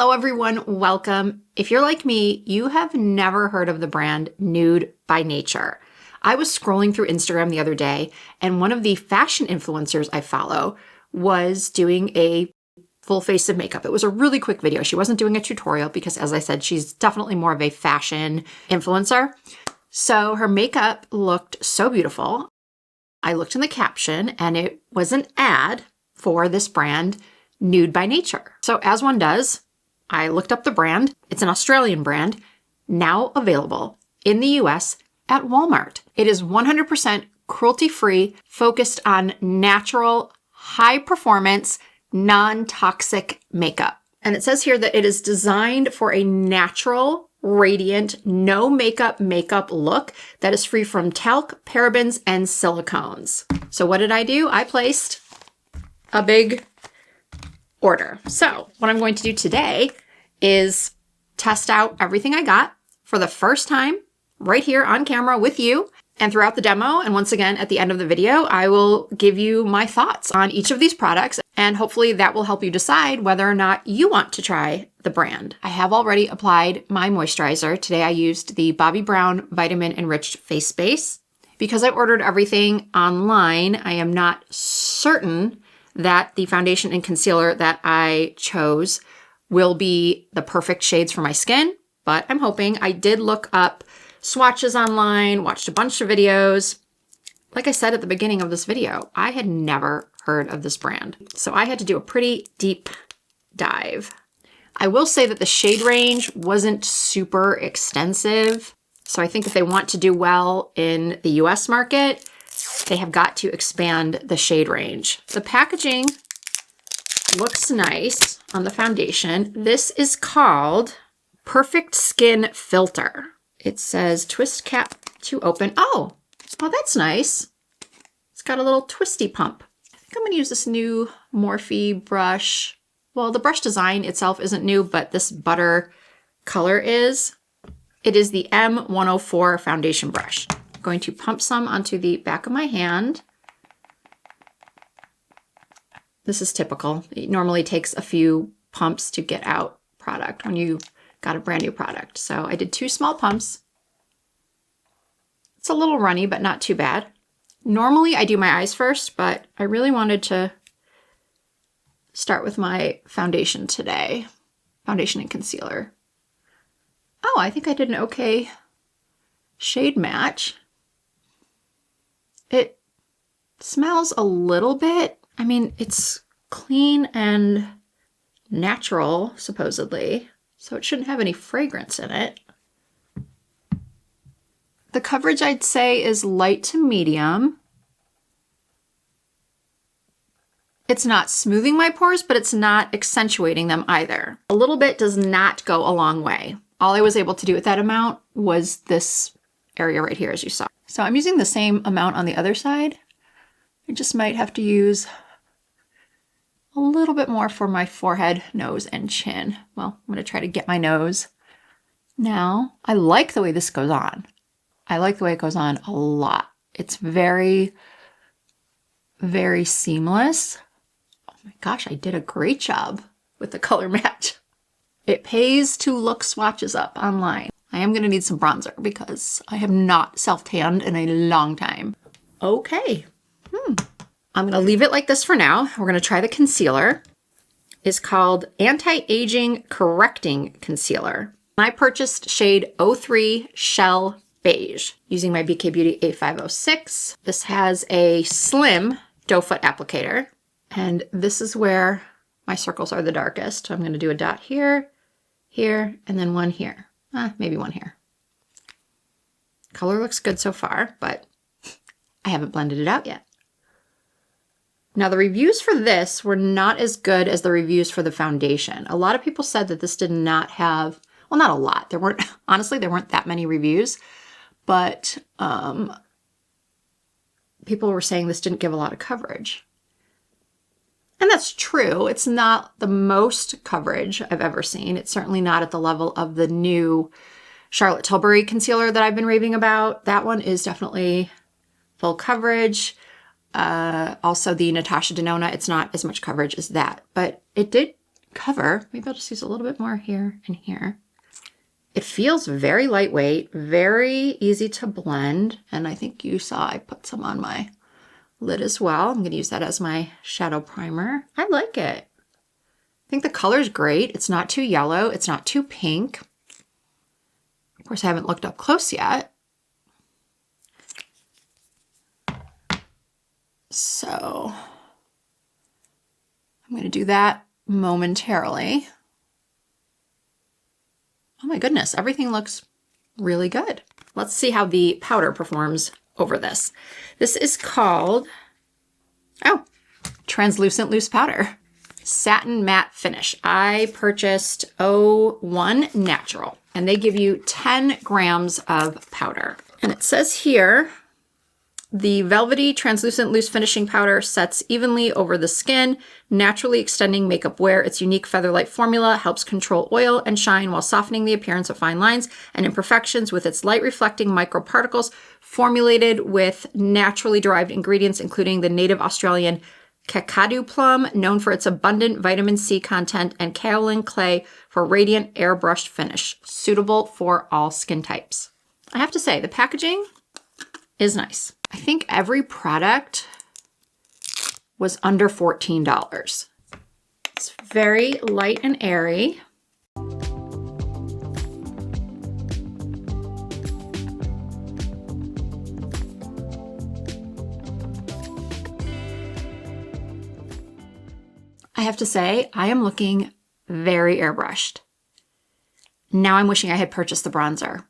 Hello everyone, welcome. If you're like me, you have never heard of the brand Nude by Nature. I was scrolling through Instagram the other day and one of the fashion influencers I follow was doing a full face of makeup. It was a really quick video. She wasn't doing a tutorial because, as I said, she's definitely more of a fashion influencer. So her makeup looked so beautiful. I looked in the caption and it was an ad for this brand, Nude by Nature. So as one does, I looked up the brand. It's an Australian brand, now available in the US at Walmart. It is 100% cruelty-free, focused on natural, high-performance, non-toxic makeup. And it says here that it is designed for a natural, radiant, no makeup look that is free from talc, parabens, and silicones. So what did I do? I placed a big order. So what I'm going to do today is test out everything I got for the first time right here on camera with you and throughout the demo. And once again, at the end of the video, I will give you my thoughts on each of these products, and hopefully that will help you decide whether or not you want to try the brand. I have already applied my moisturizer. Today I used the Bobbi Brown Vitamin Enriched Face Base. Because I ordered everything online, I am not certain that the foundation and concealer that I chose will be the perfect shades for my skin, but I'm hoping. I did look up swatches online, watched a bunch of videos. Like I said at the beginning of this video, I had never heard of this brand, so I had to do a pretty deep dive. I will say that the shade range wasn't super extensive, so I think if they want to do well in the US market, they have got to expand the shade range. The packaging looks nice on the foundation. This is called Perfect Skin Filter. It says twist cap to open. Oh, that's nice. It's got a little twisty pump. I think I'm gonna use this new Morphe brush. Well, the brush design itself isn't new, but this butter color is. It is the M104 foundation brush. I'm going to pump some onto the back of my hand. This is typical. It normally takes a few pumps to get out product when you got a brand new product. So I did 2 small pumps. It's a little runny, but not too bad. Normally I do my eyes first, but I really wanted to start with my foundation today. Foundation and concealer. Oh, I think I did an okay shade match. It smells a little bit. I mean, it's clean and natural, supposedly, so it shouldn't have any fragrance in it. The coverage, I'd say, is light to medium. It's not smoothing my pores, but it's not accentuating them either. A little bit does not go a long way. All I was able to do with that amount was this area right here, as you saw. So I'm using the same amount on the other side. I just might have to use a little bit more for my forehead, nose, and chin. Well, I'm gonna try to get my nose. Now, I like the way this goes on. I like the way it goes on a lot. It's very, very seamless. Oh my gosh, I did a great job with the color match. It pays to look swatches up online. I am gonna need some bronzer because I have not self-tanned in a long time. Okay. I'm gonna leave it like this for now. We're gonna try the concealer. It's called Anti-Aging Correcting Concealer. I purchased shade 03 Shell Beige using my BK Beauty A506. This has a slim doe foot applicator, and this is where my circles are the darkest. So I'm gonna do a dot here, here, and then one here. Maybe one here. Color looks good so far, but I haven't blended it out yet. Now the reviews for this were not as good as the reviews for the foundation. A lot of people said that this did not have, well, not a lot. There weren't, honestly, there weren't that many reviews, but people were saying this didn't give a lot of coverage. And that's true. It's not the most coverage I've ever seen. It's certainly not at the level of the new Charlotte Tilbury concealer that I've been raving about. That one is definitely full coverage. Also the Natasha Denona, it's not as much coverage as that, but it did cover. Maybe I'll just use a little bit more here and here. It feels very lightweight, very easy to blend. And I think you saw I put some on my lid as well. I'm gonna use that as my shadow primer. I like it. I think the color's great. It's not too yellow. It's not too pink. Of course, I haven't looked up close yet. So I'm gonna do that momentarily. Oh my goodness, everything looks really good. Let's see how the powder performs over this. This is called, oh, Translucent Loose Powder. Satin Matte Finish. I purchased 01 Natural, and they give you 10 grams of powder. And it says here, the velvety translucent loose finishing powder sets evenly over the skin, naturally extending makeup wear. Its unique feather-light formula helps control oil and shine while softening the appearance of fine lines and imperfections with its light-reflecting microparticles, formulated with naturally derived ingredients, including the native Australian Kakadu plum, known for its abundant vitamin C content, and kaolin clay for radiant airbrushed finish, suitable for all skin types. I have to say, the packaging is nice. I think every product was under $14. It's very light and airy. I have to say, I am looking very airbrushed. Now I'm wishing I had purchased the bronzer.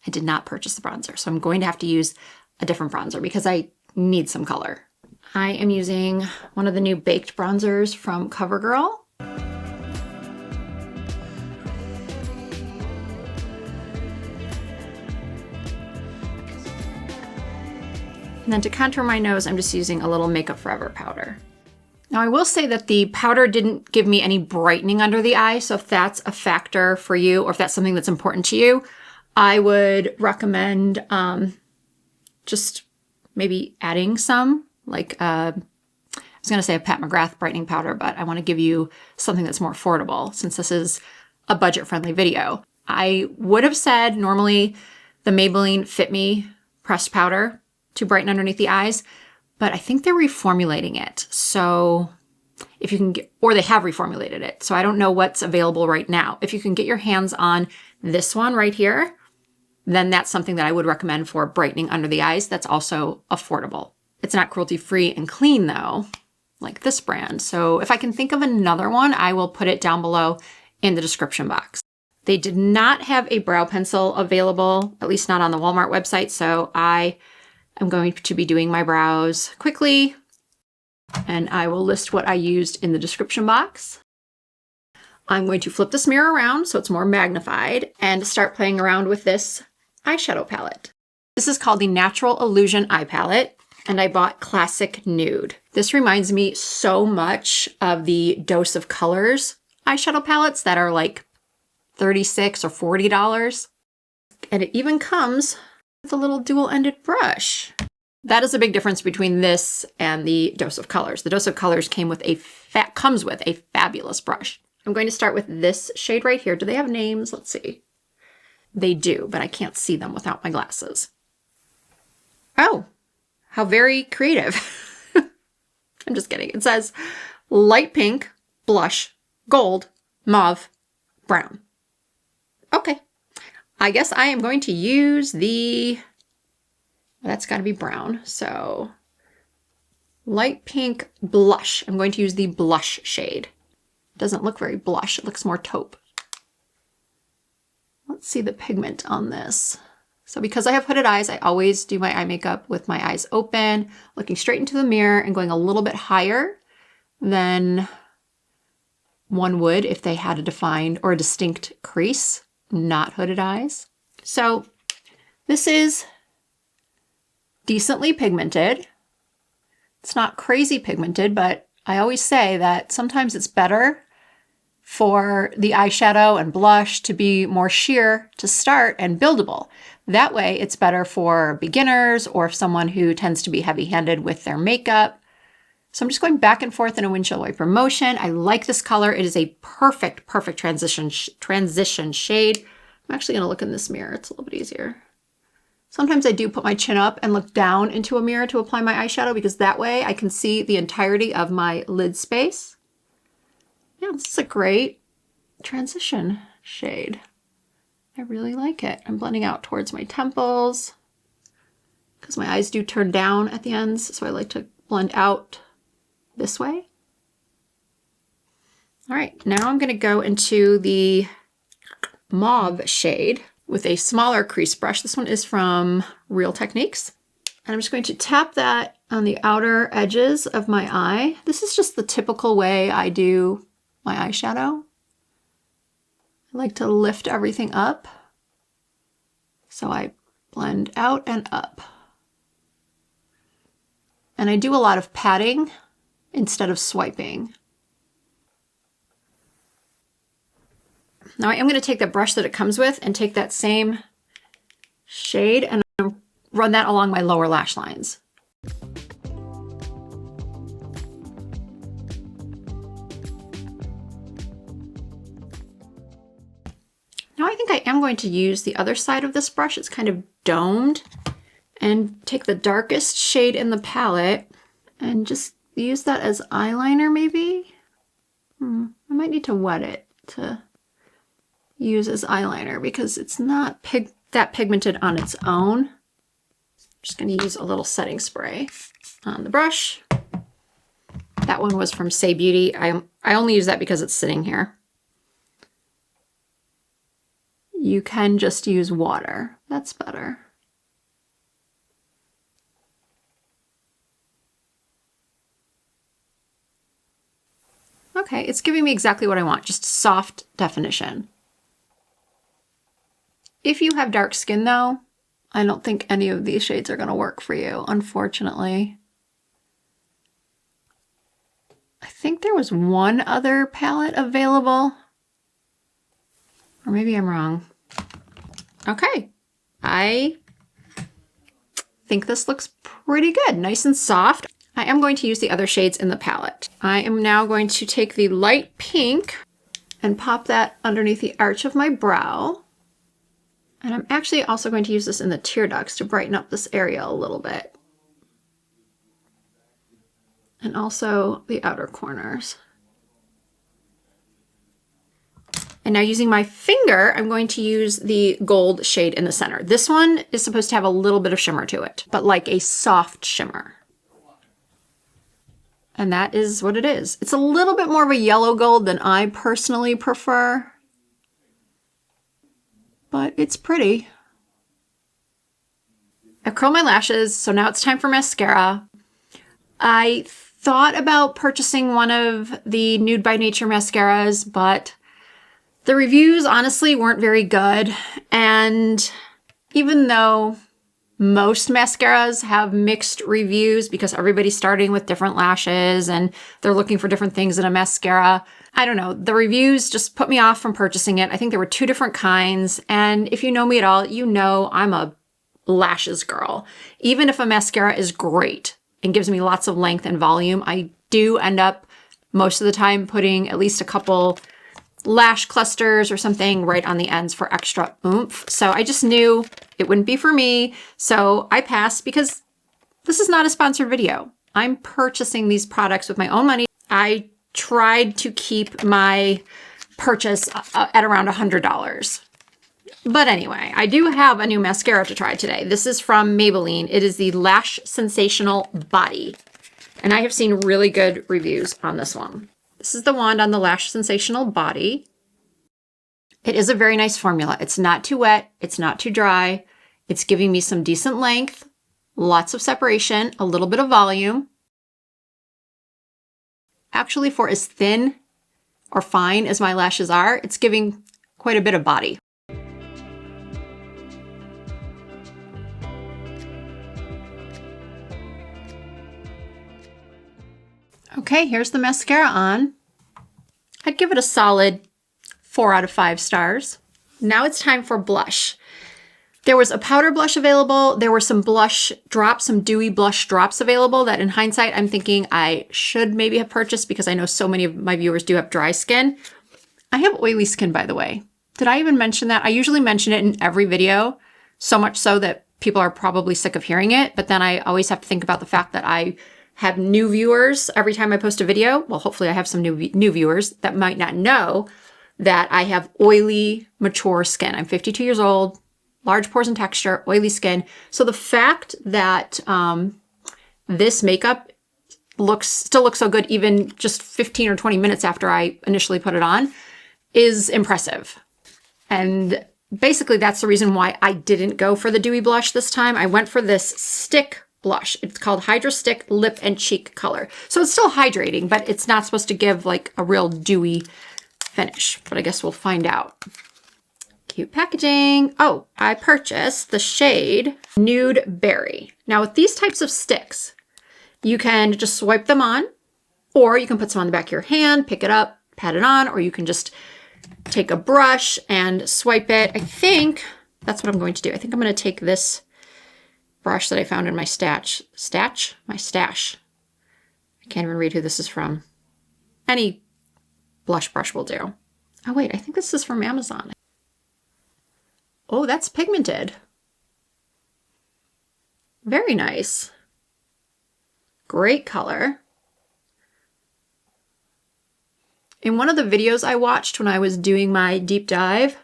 I did not purchase the bronzer, so I'm going to have to use a different bronzer because I need some color. I am using one of the new baked bronzers from CoverGirl. And then to contour my nose, I'm just using a little Makeup Forever powder. Now I will say that the powder didn't give me any brightening under the eye, so if that's a factor for you or if that's something that's important to you, I would recommend just maybe adding some, like I was gonna say a Pat McGrath brightening powder, but I wanna give you something that's more affordable since this is a budget-friendly video. I would have said normally the Maybelline Fit Me pressed powder to brighten underneath the eyes, but I think they're reformulating it. So if you can get, or they have reformulated it. So I don't know what's available right now. If you can get your hands on this one right here, then that's something that I would recommend for brightening under the eyes. That's also affordable. It's not cruelty-free and clean though, like this brand. So if I can think of another one, I will put it down below in the description box. They did not have a brow pencil available, at least not on the Walmart website. So I am going to be doing my brows quickly, and I will list what I used in the description box. I'm going to flip this mirror around so it's more magnified and start playing around with this eyeshadow palette. This is called the Natural Illusion Eye Palette, and I bought Classic Nude. This reminds me so much of the Dose of Colors eyeshadow palettes that are like $36 or $40. And it even comes with a little dual-ended brush. That is a big difference between this and the Dose of Colors. The Dose of Colors comes with a fabulous brush. I'm going to start with this shade right here. Do they have names? Let's see. They do, but I can't see them without my glasses. Oh, how very creative. I'm just kidding. It says light pink, blush, gold, mauve, brown. Okay. I guess I am going to use that's got to be brown. So light pink blush. I'm going to use the blush shade. It doesn't look very blush. It looks more taupe. Let's see the pigment on this. So because I have hooded eyes, I always do my eye makeup with my eyes open, looking straight into the mirror and going a little bit higher than one would if they had a defined or a distinct crease, not hooded eyes. So this is decently pigmented. It's not crazy pigmented, but I always say that sometimes it's better for the eyeshadow and blush to be more sheer to start and buildable. That way it's better for beginners or someone who tends to be heavy-handed with their makeup. So I'm just going back and forth in a windshield wiper motion. I like this color. It is a perfect, perfect transition shade. I'm actually gonna look in this mirror. It's a little bit easier. Sometimes I do put my chin up and look down into a mirror to apply my eyeshadow because that way I can see the entirety of my lid space. Yeah, this is a great transition shade. I really like it. I'm blending out towards my temples because my eyes do turn down at the ends, so I like to blend out this way. All right, now I'm gonna go into the mauve shade with a smaller crease brush. This one is from Real Techniques. And I'm just going to tap that on the outer edges of my eye. This is just the typical way I do my eyeshadow. I like to lift everything up. So I blend out and up. And I do a lot of patting instead of swiping. Now I am going to take the brush that it comes with and take that same shade and run that along my lower lash lines. Now I think I am going to use the other side of this brush. It's kind of domed, and take the darkest shade in the palette and just use that as eyeliner maybe. I might need to wet it to use as eyeliner because it's not that pigmented on its own. I'm just going to use a little setting spray on the brush. That one was from Say Beauty. I only use that because it's sitting here. You can just use water. That's better. Okay, it's giving me exactly what I want, just soft definition. If you have dark skin though, I don't think any of these shades are going to work for you, unfortunately. I think there was one other palette available, or maybe I'm wrong. Okay, I think this looks pretty good, nice and soft. I am going to use the other shades in the palette. I am now going to take the light pink and pop that underneath the arch of my brow. And I'm actually also going to use this in the tear ducts to brighten up this area a little bit. And also the outer corners. And now using my finger, I'm going to use the gold shade in the center. This one is supposed to have a little bit of shimmer to it, but like a soft shimmer. And that is what it is. It's a little bit more of a yellow gold than I personally prefer, but it's pretty. I've curled my lashes, so now it's time for mascara. I thought about purchasing one of the Nude by Nature mascaras, but the reviews honestly weren't very good. And even though most mascaras have mixed reviews because everybody's starting with different lashes and they're looking for different things in a mascara, I don't know, the reviews just put me off from purchasing it. I think there were two different kinds. And if you know me at all, you know I'm a lashes girl. Even if a mascara is great and gives me lots of length and volume, I do end up most of the time putting at least a couple lash clusters or something right on the ends for extra oomph. So I just knew it wouldn't be for me. So I passed because this is not a sponsored video. I'm purchasing these products with my own money. I tried to keep my purchase at around $100. But anyway, I do have a new mascara to try today. This is from Maybelline. It is the Lash Sensational Body. And I have seen really good reviews on this one. This is the wand on the Lash Sensational Body. It is a very nice formula. It's not too wet. It's not too dry. It's giving me some decent length, lots of separation, a little bit of volume. Actually, for as thin or fine as my lashes are, it's giving quite a bit of body. Okay, here's the mascara on. I'd give it a solid 4 out of 5 stars. Now it's time for blush. There was a powder blush available. There were some blush drops, some dewy blush drops available that in hindsight, I'm thinking I should maybe have purchased because I know so many of my viewers do have dry skin. I have oily skin, by the way. Did I even mention that? I usually mention it in every video, so much so that people are probably sick of hearing it. But then I always have to think about the fact that I have new viewers every time I post a video. Well, hopefully I have some new viewers that might not know that I have oily, mature skin. I'm 52 years old. Large pores and texture, oily skin. So the fact that this makeup still looks so good even just 15 or 20 minutes after I initially put it on is impressive. And basically that's the reason why I didn't go for the dewy blush this time. I went for this stick blush. It's called Hydra Stick Lip and Cheek Color. So it's still hydrating, but it's not supposed to give like a real dewy finish. But I guess we'll find out. Cute packaging. Oh, I purchased the shade Nude Berry. Now with these types of sticks, you can just swipe them on, or you can put some on the back of your hand, pick it up, pat it on, or you can just take a brush and swipe it. I think that's what I'm going to do. I think I'm going to take this brush that I found in my stash. My stash. I can't even read who this is from. Any blush brush will do. Oh wait, I think this is from Amazon. Oh, that's pigmented. Very nice. Great color. In one of the videos I watched when I was doing my deep dive,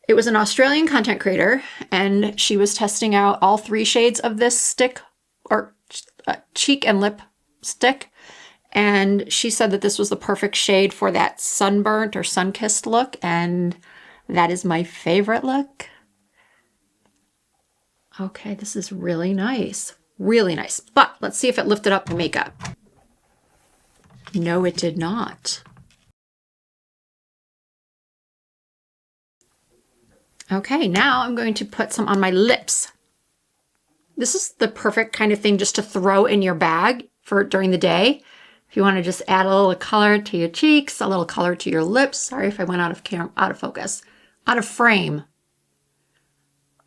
it was an Australian content creator, and she was testing out all 3 shades of this stick, or cheek and lip stick. And she said that this was the perfect shade for that sunburnt or sun-kissed look, and that is my favorite look. Okay, this is really nice. Really nice. But let's see if it lifted up the makeup. No, it did not. Okay, now I'm going to put some on my lips. This is the perfect kind of thing just to throw in your bag for during the day. If you want to just add a little color to your cheeks, a little color to your lips. Sorry if I went out of focus. Out of frame.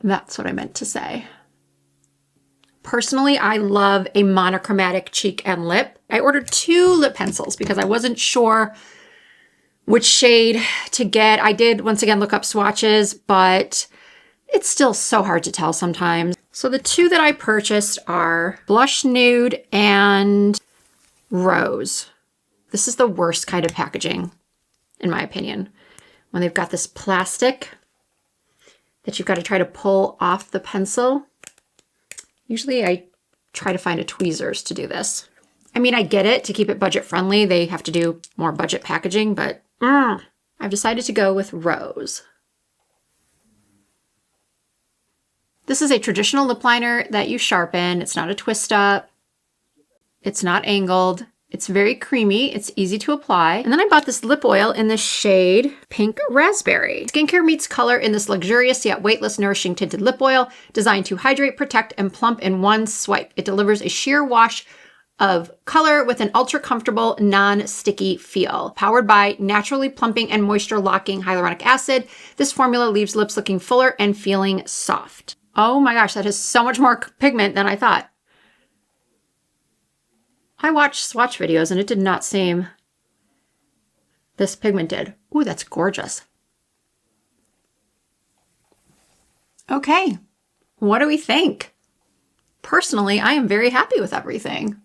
That's what I meant to say. Personally, I love a monochromatic cheek and lip. I ordered 2 lip pencils because I wasn't sure which shade to get. I did, once again, look up swatches, but it's still so hard to tell sometimes. So the 2 that I purchased are Blush Nude and Rose. This is the worst kind of packaging, in my opinion. When they've got this plastic that you've got to try to pull off the pencil. Usually I try to find a tweezers to do this. I mean, I get it, to keep it budget friendly, they have to do more budget packaging, but I've decided to go with Rose. This is a traditional lip liner that you sharpen. It's not a twist up. It's not angled. It's very creamy. It's easy to apply. And then I bought this lip oil in the shade Pink Raspberry. Skincare meets color in this luxurious yet weightless, nourishing tinted lip oil designed to hydrate, protect, and plump in one swipe. It delivers a sheer wash of color with an ultra comfortable, non-sticky feel. Powered by naturally plumping and moisture locking hyaluronic acid, this formula leaves lips looking fuller and feeling soft. Oh my gosh, that has so much more pigment than I thought. I watched swatch videos and it did not seem this pigmented. Ooh, that's gorgeous. Okay, what do we think? Personally, I am very happy with everything.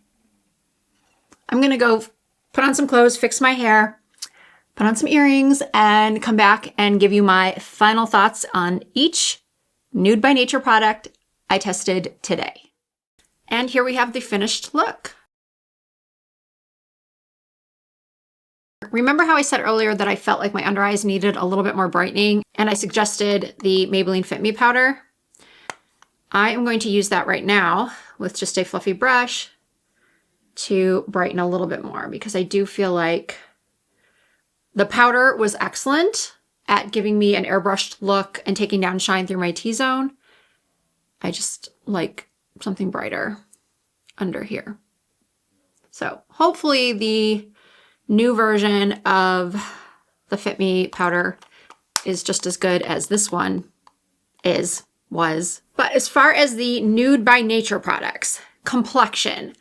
I'm gonna go put on some clothes, fix my hair, put on some earrings, and come back and give you my final thoughts on each Nude by Nature product I tested today. And here we have the finished look. Remember how I said earlier that I felt like my under eyes needed a little bit more brightening, and I suggested the Maybelline Fit Me powder? I am going to use that right now with just a fluffy brush to brighten a little bit more, because I do feel like the powder was excellent at giving me an airbrushed look and taking down shine through my T-zone. I just like something brighter under here. So hopefully the new version of the Fit Me powder is just as good as this one is. was. But as far as the Nude by Nature products, complexion,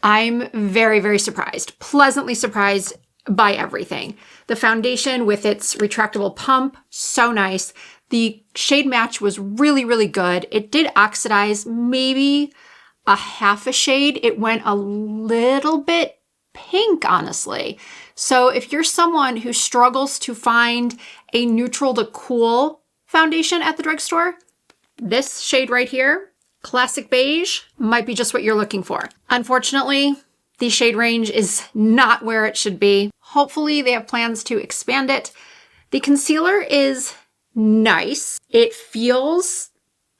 I'm very, very surprised, pleasantly surprised by everything. The foundation with its retractable pump, so nice. The shade match was really, really good. It did oxidize maybe a half a shade. It went a little bit pink, honestly. So if you're someone who struggles to find a neutral to cool foundation at the drugstore, this shade right here, Classic Beige, might be just what you're looking for. Unfortunately, the shade range is not where it should be. Hopefully they have plans to expand it. The concealer is nice. It feels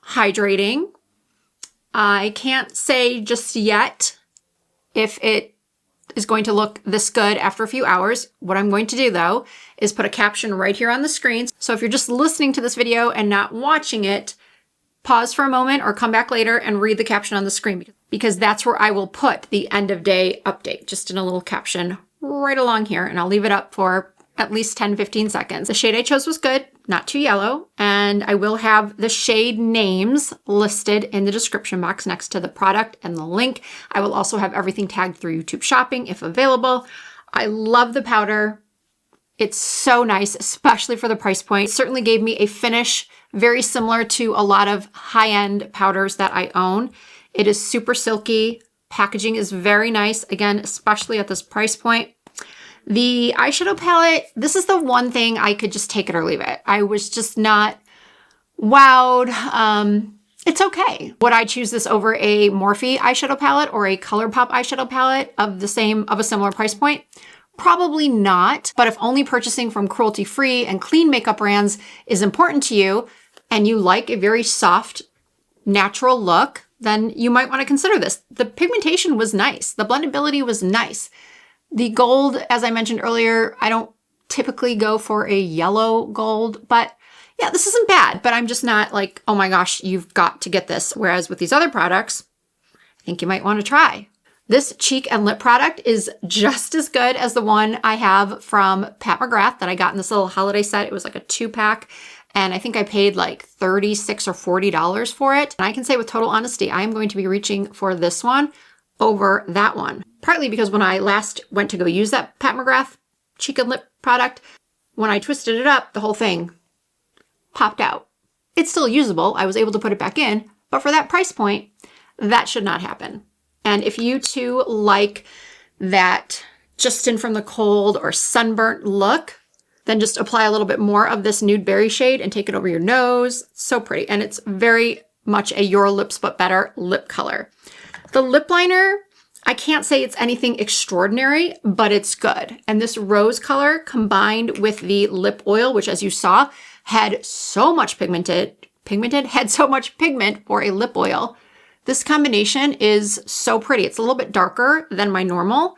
hydrating. I can't say just yet if it is going to look this good after a few hours. What I'm going to do though is put a caption right here on the screen. So if you're just listening to this video and not watching it, pause for a moment or come back later and read the caption on the screen, because that's where I will put the end of day update, just in a little caption right along here, and I'll leave it up for at least 10-15 seconds. The shade I chose was good, not too yellow, and I will have the shade names listed in the description box next to the product and the link. I will also have everything tagged through YouTube Shopping if available. I love the powder. It's so nice, especially for the price point. It certainly gave me a finish very similar to a lot of high-end powders that I own. It is super silky. Packaging is very nice, again, especially at this price point. The eyeshadow palette, this is the one thing I could just take it or leave it. I was just not wowed. It's okay. Would I choose this over a Morphe eyeshadow palette or a ColourPop eyeshadow palette of a similar price point? Probably not, but if only purchasing from cruelty-free and clean makeup brands is important to you and you like a very soft, natural look, then you might want to consider this. The pigmentation was nice. The blendability was nice. The gold, as I mentioned earlier, I don't typically go for a yellow gold, but yeah, this isn't bad, but I'm just not like, oh my gosh, you've got to get this. Whereas with these other products, I think you might want to try. This cheek and lip product is just as good as the one I have from Pat McGrath that I got in this little holiday set. It was like a 2-pack, and I think I paid like $36 or $40 for it. And I can say with total honesty, I am going to be reaching for this one over that one. Partly because when I last went to go use that Pat McGrath cheek and lip product, when I twisted it up, the whole thing popped out. It's still usable. I was able to put it back in, but for that price point, that should not happen. And if you too like that just in from the cold or sunburnt look, then just apply a little bit more of this Nude Berry shade and take it over your nose. So pretty. And it's very much a Your Lips But Better lip color. The lip liner, I can't say it's anything extraordinary, but it's good. And this rose color combined with the lip oil, which as you saw, had so much had so much pigment for a lip oil. This combination is so pretty. It's a little bit darker than my normal,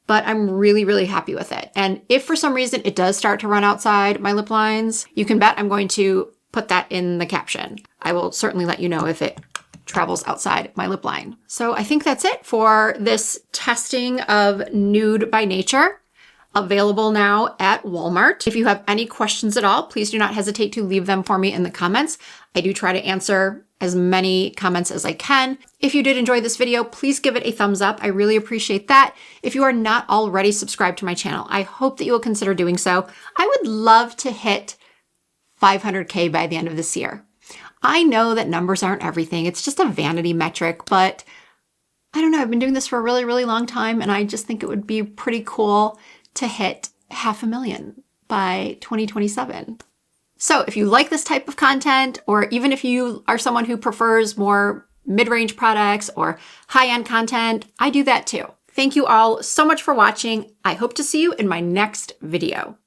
but I'm really, really happy with it. And if for some reason it does start to run outside my lip lines, you can bet I'm going to put that in the caption. I will certainly let you know if it travels outside my lip line. So I think that's it for this testing of Nude by Nature, available now at Walmart. If you have any questions at all, please do not hesitate to leave them for me in the comments. I do try to answer as many comments as I can. If you did enjoy this video, please give it a thumbs up. I really appreciate that. If you are not already subscribed to my channel, I hope that you will consider doing so. I would love to hit 500K by the end of this year. I know that numbers aren't everything. It's just a vanity metric, but I don't know. I've been doing this for a really, really long time, and I just think it would be pretty cool to hit 500,000 by 2027. So if you like this type of content, or even if you are someone who prefers more mid-range products or high-end content, I do that too. Thank you all so much for watching. I hope to see you in my next video.